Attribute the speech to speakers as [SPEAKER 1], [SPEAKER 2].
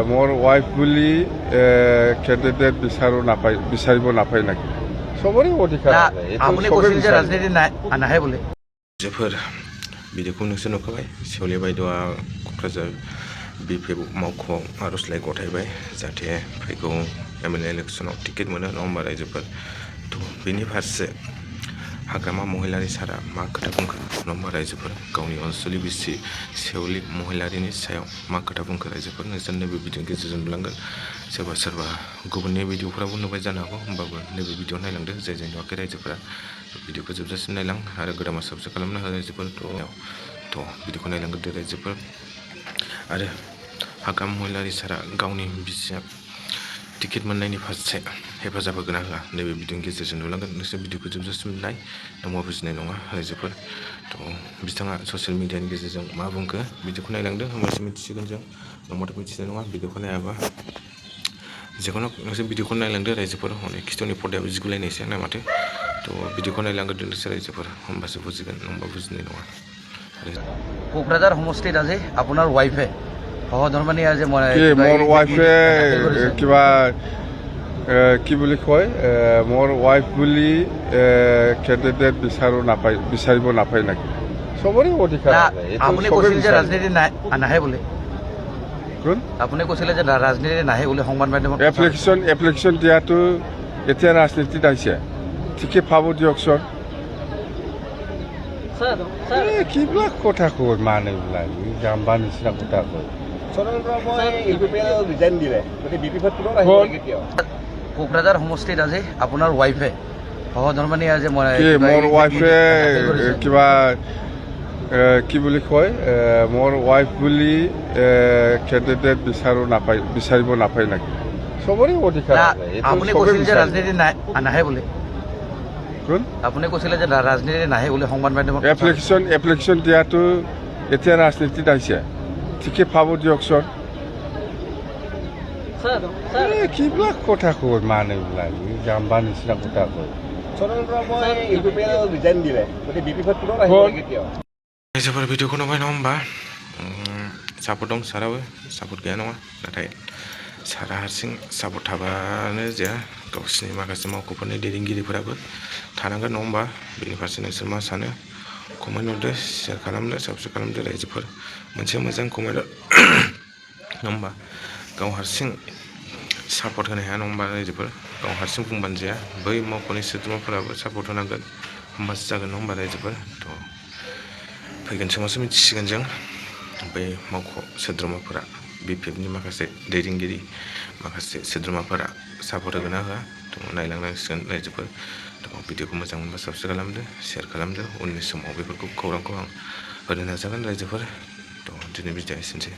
[SPEAKER 1] মোৰ ৱাইফ বুলি কেণ্ডিডেট বিচাৰিব নাপায় নেকি? চবৰে অধিকাৰ আছে।
[SPEAKER 2] আপুনি কৈছিল যে ৰাজনীতি নাহে বুলি।
[SPEAKER 3] जेफोर बिदिखौ नोंसोर नुखाबाय सेवले बायद'आ क'क्राझार बिपिएफ मावख'आव आर'जलाइ गथायबाय जाहाथे फैगौ एमएलए इलेक्सनाव टिकेट मोनो नङा होमबा रायजोफोर थ' बेनि फारसे हाग्रामा महिलारि सारा मा खोथा बुंखो नङा होमबा रायजोफोर गावनि अनसुलि बिसि सेवलि महिलारिनि सायाव मा खोथा बुंखो रायजोफोर नोंसोर नैबे भिडिअनि गेजेरजों नुलांगोन सोरबा गुबुननि भिडिअफोराबो नुबाय जानो हागौ होमबाबो नैबे भिडिअ नायलांदो जाय नुवाखै रायजोफोरा भिडिअखौ जोबजासिम नायलां आरो गोदामा साबस्क्राइब खालामनो हो रायजोफोर थ' भिडिअखौ नायलांग्रोदो रायजोफोर आरो हाग्रामा महिलारि सारा गावनि बिसिया टिकेट मोननायनि फारसे हेफाजाब होगोन ना होआ नैबे भिडिअनि गेजेरजों नुलांगोन नोंसोर भिडिअखौ जोबजासिम नाय नोंबा बुजिनाय नङा रायजोफोर थ' बिथाङा ससियेल मिडियानि गेजेरजों मा बुंखो भिडिअखौ नायलांदो होमबासो मिथिसिगोन जों नङाबाथ' मिथिनाय नङा भिडिअखौ नायाबा जिखुनु नोंसोर भिडिअखौ नायलांदो रायजोफोर हनै खिथुनि पर्दायाबो जिगुलायनायसो ना माथो थ' भिडिअखौ नायलांग्रोदो नोंसोर रायजोफोर होमबासो बुजिगोन नङाबा बुजिनाय नङा
[SPEAKER 2] কোকৰাঝাৰ সমষ্টিত আজি আপোনাৰ ৱাইফে সহধৰ্মিনী আজি
[SPEAKER 1] মোৰ ৱাইফে কিবা কি বুলি কয় মোৰ ৱাইফ বুলি কেণ্ডিডেট বিচাৰিব নাপায় নেকি? চবৰে অধিকাৰ আছে।
[SPEAKER 2] আপুনি কৈছিল যে ৰাজনীতি নাহে বুলি।
[SPEAKER 1] কোন?
[SPEAKER 2] আপুনি কৈছিলে যে ৰাজনীতি নাহে বুলি সংবাদ মাধ্যমত।
[SPEAKER 1] এপ্লিকেশ্যন দিয়াটো এতিয়া ৰাজনীতিত আহিছে ঠিকে পাব দিয়কচোন। কিবিলাক কথা কয় মানুহবিলাক জাম্বা নিচিনা কথা কয়।
[SPEAKER 2] কোকৰাঝাৰ সমষ্টিত আজি আপোনাৰ ৱাইফে সহধৰ্মিনী আজি
[SPEAKER 1] মোৰ ৱাইফে কিবা কি বুলি কয় মোৰ ৱাইফ বুলি কেণ্ডিডেট বিচাৰিব নাপায় নেকি? চবৰে অধিকাৰ আছে।
[SPEAKER 2] আপুনি কৈছিল যে ৰাজনীতি নাহে বুলি।
[SPEAKER 1] কোন?
[SPEAKER 2] আপুনি কৈছিলে যে ৰাজনীতি নাহে বুলি সংবাদ মাধ্যমত।
[SPEAKER 1] এপ্লিকেশ্যন দিয়াটো এতিয়া ৰাজনীতিত আহিছে ঠিকে পাব দিয়কচোন। কিবিলাক কথা কয় মানুহবিলাক জাম্বা নিচিনা কথা কয়।
[SPEAKER 3] रायजोफोर भिडिअखौ नुबाय नङा होमबा सापर्ट दं साराबो सापर्ट गैया नङा नाथाय सारा हारसिं सापर्ट थाबानो जाया गावसिनि माखासे मावख'फोरनि दैदेनगिरिफोराबो थानांगोन नङा होमबा बेनि फारसे नोंसोर मा सानो कमेन्ट हरदो शेयार खालामदो साबस्क्राइब खालामदो रायजोफोर मोनसे मोजां कमेन्ट नङा होमबा गाव हारसिं सापर्ट होनो हाया नङा होमबा रायजोफोर गाव हारसिं बुंबानो जाया बै मावख'नि सोद्रोमाफोराबो सापर्ट होनांगोन होमबासो जागोन नङा होमबा रायजोफोर थ' फैगोन समावसो मिथिसिगोन जों बै मावख' सोद्रोमाफोरा बिपिएफनि माखासे दैदेनगिरि माखासे सोद्रोमाफोरा सापर्ट होगोन ना होआ थ' नायलांनांसिगोन रायजोफोर थ' भिडिअखौ मोजां मोनबा साबस्क्राइब खालामदो शेयार खालामदो उननि समाव बेफोरखौ खौरांखौ आं होनो नाजागोन रायजोफोर थ' दिनै बिदिया एसेनोसै